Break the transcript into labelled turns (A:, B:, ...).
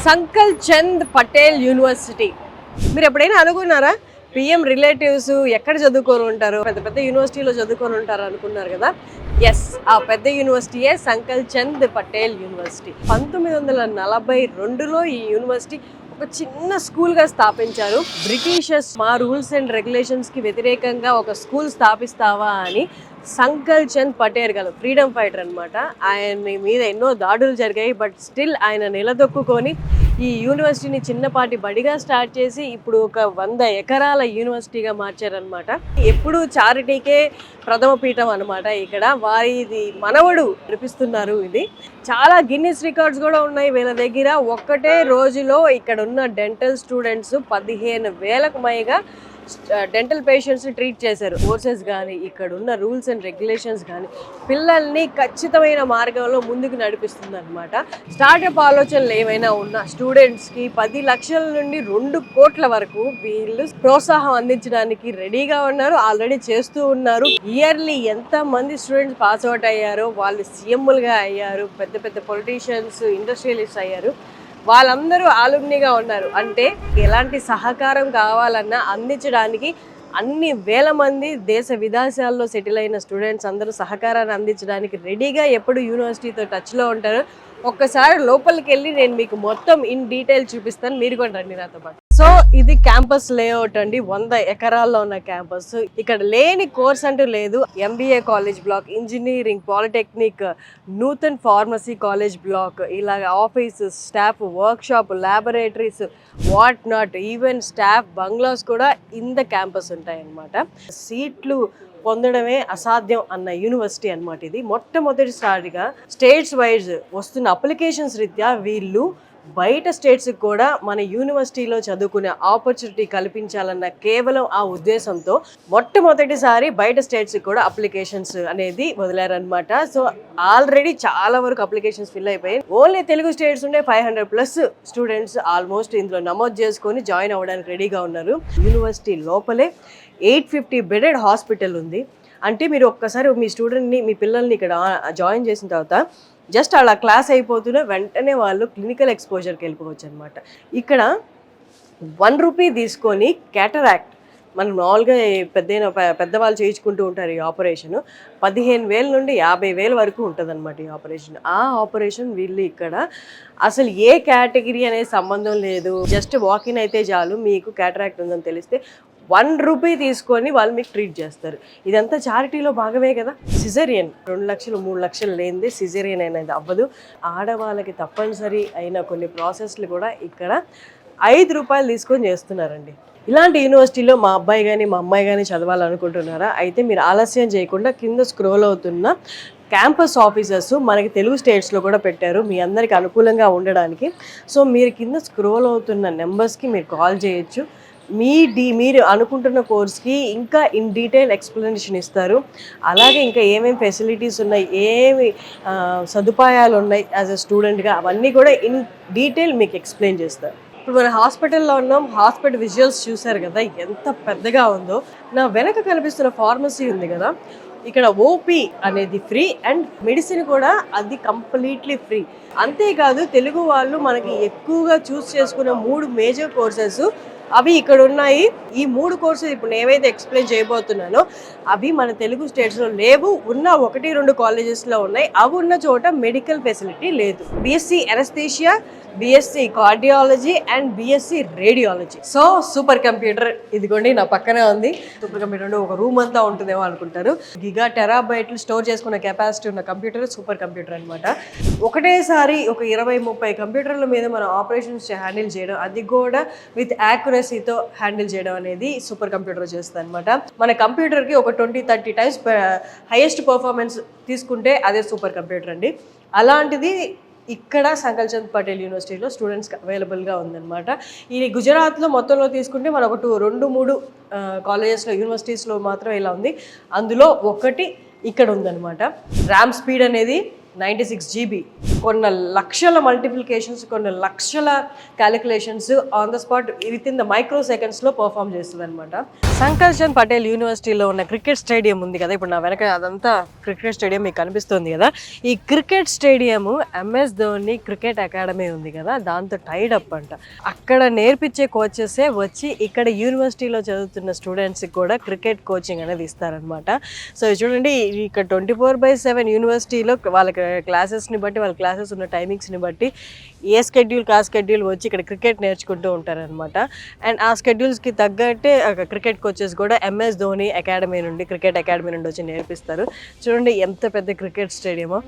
A: సంకల్ Chand Patel university. మీరు ఎప్పుడైనా అనుకున్నారా పిఎం రిలేటివ్స్ ఎక్కడ చదువుకొని ఉంటారు, పెద్ద పెద్ద యూనివర్సిటీలో చదువుకొని ఉంటారు అనుకున్నారు కదా? ఎస్, ఆ పెద్ద యూనివర్సిటీయే సంకల్ చంద్ పటేల్ యూనివర్సిటీ. 1942లో ఈ యూనివర్సిటీ ఒక చిన్న స్కూల్గా స్థాపించారు. బ్రిటిషర్స్ మా రూల్స్ అండ్ రెగ్యులేషన్స్కి వ్యతిరేకంగా ఒక స్కూల్ స్థాపిస్తావా అని సంకల్ చంద్ పటేల్ గారు ఫ్రీడమ్ ఫైటర్ అనమాట. ఆయన మీద ఎన్నో దాడులు జరిగాయి, బట్ స్టిల్ ఆయన నిలదొక్కుని ఈ యూనివర్సిటీని చిన్నపాటి బడిగా స్టార్ట్ చేసి ఇప్పుడు ఒక 100 ఎకరాల యూనివర్సిటీగా మార్చారనమాట. ఎప్పుడు చారిటీకే ప్రథమ పీఠం అనమాట. ఇక్కడ వారిది మనవడు నడిపిస్తున్నారు. ఇది చాలా గిన్నిస్ రికార్డ్స్ కూడా ఉన్నాయి వీళ్ళ దగ్గర. ఒక్కటే రోజులో ఇక్కడ ఉన్న డెంటల్ స్టూడెంట్స్ 15,000కు పైగా డెంటల్ పేషెంట్స్ని ట్రీట్ చేశారు. కోర్సెస్ కానీ ఇక్కడ ఉన్న రూల్స్ అండ్ రెగ్యులేషన్స్ కానీ పిల్లల్ని ఖచ్చితమైన మార్గంలో ముందుకు నడిపిస్తుంది అనమాట. స్టార్టప్ ఆలోచనలు ఏమైనా ఉన్న స్టూడెంట్స్కి 10 లక్షల నుండి 2 కోట్ల వరకు వీళ్ళు ప్రోత్సాహం అందించడానికి రెడీగా ఉన్నారు, ఆల్రెడీ చేస్తూ ఉన్నారు. ఇయర్లీ ఎంత మంది స్టూడెంట్స్ పాస్ అవుట్ అయ్యారో, వాళ్ళు సీఎంలుగా అయ్యారు, పెద్ద పెద్ద పొలిటీషియన్స్, ఇండస్ట్రియలిస్ట్ అయ్యారు. వాళ్ళందరూ ఆలుమ్నిగా ఉన్నారు. అంటే ఎలాంటి సహకారం కావాలన్నా అందించడానికి అన్ని వేల మంది దేశ విదేశాల్లో సెటిల్ అయిన స్టూడెంట్స్ అందరూ సహకారాన్ని అందించడానికి రెడీగా ఎప్పుడు యూనివర్సిటీతో టచ్లో ఉంటారు. ఒక్కసారి లోపలికి వెళ్ళి నేను మీకు మొత్తం ఇన్ డీటెయిల్ చూపిస్తాను, మీరు కూడా రండి నాతో పాటు. సో ఇది క్యాంపస్ లేఅవుట్ అండి, 100 ఎకరాల్లో ఉన్న క్యాంపస్. ఇక్కడ లేని కోర్స్ అంటూ లేదు. MBA college block, engineering, polytechnic, Nutan pharmacy college block, ఇలాగ offices, staff, workshop, laboratories, what not, even staff bungalows కూడా ఇన్ ద క్యాంపస్ ఉంటాయన్నమాట. సీట్లు పొందడమే అసాధ్యం అన్న యూనివర్సిటీ అనమాట ఇది. మొట్టమొదటిసారిగా స్టేట్స్ వైజ్ వస్తున్న అప్లికేషన్స్ రీత్యా వీళ్ళు బయట స్టేట్స్కి కూడా మన యూనివర్సిటీలో చదువుకునే ఆపర్చునిటీ కల్పించాలన్న కేవలం ఆ ఉద్దేశంతో మొట్టమొదటిసారి బయట స్టేట్స్కి కూడా అప్లికేషన్స్ అనేది వదిలారనమాట. సో ఆల్రెడీ చాలా వరకు అప్లికేషన్స్ ఫిల్ అయిపోయాయి. ఓన్లీ తెలుగు స్టేట్స్ ఉండే 500+ స్టూడెంట్స్ ఆల్మోస్ట్ ఇందులో నమోదు చేసుకొని జాయిన్ అవ్వడానికి రెడీగా ఉన్నారు. యూనివర్సిటీ లోపలే 850 బెడెడ్ హాస్పిటల్ ఉంది. అంటే మీరు ఒక్కసారి మీ స్టూడెంట్ని, మీ పిల్లల్ని ఇక్కడ జాయిన్ చేసిన తర్వాత జస్ట్ అలా క్లాస్ అయిపోతున్న వెంటనే వాళ్ళు క్లినికల్ ఎక్స్పోజర్కి వెళ్ళిపోవచ్చు అనమాట. ఇక్కడ 1 రూపీ తీసుకొని క్యాటరాక్ట్, మనం మామూలుగా పెద్దవాళ్ళు చేయించుకుంటూ ఉంటారు. ఈ ఆపరేషన్ 15,000 నుండి 50,000 వరకు ఉంటుంది అనమాట ఈ ఆపరేషన్. ఆ ఆపరేషన్ వీళ్ళు ఇక్కడ అసలు ఏ కేటగిరీ అనే సంబంధం లేదు. జస్ట్ వాకిన్ అయితే చాలు, మీకు క్యాటరాక్ట్ ఉందని తెలిస్తే 1 రూపీ తీసుకొని వాళ్ళు మీకు ట్రీట్ చేస్తారు. ఇదంతా చారిటీలో భాగమే కదా. సిజేరియన్ 2 లక్షలు 3 లక్షలు లేనిదే సిజేరియన్ అనేది అవ్వదు. ఆడవాళ్ళకి తప్పనిసరి అయిన కొన్ని ప్రాసెస్లు కూడా ఇక్కడ 5 రూపాయలు తీసుకొని చేస్తున్నారండి. ఇలాంటి యూనివర్సిటీలో మా అబ్బాయి కానీ మా అమ్మాయి కానీ చదవాలనుకుంటున్నారా? అయితే మీరు ఆలస్యం చేయకుండా కింద స్క్రోల్ అవుతున్న క్యాంపస్ ఆఫీసర్స్ మనకి తెలుగు స్టేట్స్లో కూడా పెట్టారు మీ అందరికి అనుకూలంగా ఉండడానికి. సో మీరు కింద స్క్రోల్ అవుతున్న నెంబర్స్కి మీరు కాల్ చేయొచ్చు. మీరు అనుకుంటున్న కోర్స్కి ఇంకా ఇన్ డీటెయిల్ ఎక్స్ప్లెనేషన్ ఇస్తారు. అలాగే ఇంకా ఏమేమి ఫెసిలిటీస్ ఉన్నాయి, ఏమి సదుపాయాలు ఉన్నాయి యాజ్ అ స్టూడెంట్గా, అవన్నీ కూడా ఇన్ డీటెయిల్ మీకు ఎక్స్ప్లెయిన్ చేస్తారు. ఇప్పుడు మన హాస్పిటల్లో ఉన్నాం. హాస్పిటల్ విజువల్స్ చూసారు కదా ఎంత పెద్దగా ఉందో. నా వెనక కనిపిస్తున్న ఫార్మసీ ఉంది కదా, ఇక్కడ ఓపీ అనేది ఫ్రీ అండ్ మెడిసిన్ కూడా అది కంప్లీట్లీ ఫ్రీ. అంతేకాదు తెలుగు వాళ్ళు మనకి ఎక్కువగా చూస్ చేసుకున్న 3 మేజర్ కోర్సెస్ అవి ఇక్కడ ఉన్నాయి. ఈ 3 కోర్సెస్ ఇప్పుడు నేను ఏవైతే ఎక్స్ప్లెయిన్ చేయబోతున్నానో అవి మన తెలుగు స్టేట్స్లో లేవు. ఉన్న 1-2 కాలేజెస్లో ఉన్నాయి. అవి ఉన్న చోట మెడికల్ ఫెసిలిటీ లేదు. BSc anaesthesia, BSc cardiology and BSc radiology. So super computer ఇదిగోండి నా పక్కనే ఉంది. సూపర్ కంప్యూటర్ అంటే ఒక రూమ్ అంతా ఉంటుందేమో అనుకుంటారు. గిగా టెరాబైట్లు స్టోర్ చేసుకున్న కెపాసిటీ ఉన్న కంప్యూటర్ సూపర్ కంప్యూటర్ అనమాట. ఒకటేసారి ఒక 20-30 కంప్యూటర్ల మీద మనం ఆపరేషన్స్ హ్యాండిల్ చేయడం, అది కూడా విత్ యాక్యురసీతో హ్యాండిల్ చేయడం అనేది సూపర్ కంప్యూటర్ చేస్తుంది అనమాట. మన కంప్యూటర్కి ఒక 20-30 టైమ్స్ హైయెస్ట్ పర్ఫార్మెన్స్ తీసుకుంటే అదే సూపర్ కంప్యూటర్ అండి. అలాంటిది ఇక్కడ సంకల్ చంద్ పటేల్ యూనివర్సిటీలో స్టూడెంట్స్కి అవైలబుల్గా ఉందన్నమాట. ఈ గుజరాత్లో మొత్తంలో తీసుకుంటే మనకు 2-3 కాలేజెస్లో, యూనివర్సిటీస్లో మాత్రం ఇలా ఉంది. అందులో ఒకటి ఇక్కడ ఉందన్నమాట. ర్యామ్ స్పీడ్ అనేది 96 GB, కొన్ని లక్షల మల్టిప్లికేషన్స్, కొన్ని లక్షల calculations on the spot with in the micro సెకండ్స్లో పర్ఫామ్ చేస్తుంది అనమాట. సంకర్షణ్ పటేల్ యూనివర్సిటీలో ఉన్న క్రికెట్ స్టేడియం ఉంది కదా, ఇప్పుడు నా వెనక అదంతా క్రికెట్ స్టేడియం మీకు కనిపిస్తుంది కదా. ఈ cricket stadium MS Dhoni cricket academy ఉంది కదా, దాంతో టైడ్ అప్ అంట. అక్కడ నేర్పించే కోచెసే వచ్చి ఇక్కడ యూనివర్సిటీలో చదువుతున్న స్టూడెంట్స్కి కూడా క్రికెట్ కోచింగ్ అనేది ఇస్తారనమాట. సో చూడండి, ఇక్కడ 24/7 యూనివర్సిటీలో వాళ్ళ క్లాసెస్ని బట్టి, వాళ్ళ క్లాసెస్ ఉన్న టైమింగ్స్ని బట్టి ఏ స్కెడ్యూల్ స్కెడ్యూల్ వచ్చి ఇక్కడ క్రికెట్ నేర్చుకుంటూ ఉంటారనమాట. అండ్ ఆ స్కెడ్యూల్స్కి తగ్గట్టే క్రికెట్ కోచెస్ కూడా ఎంఎస్ ధోని అకాడమీ నుండి, క్రికెట్ అకాడమీ నుండి వచ్చి నేర్పిస్తారు. చూడండి ఎంత పెద్ద క్రికెట్ స్టేడియమో.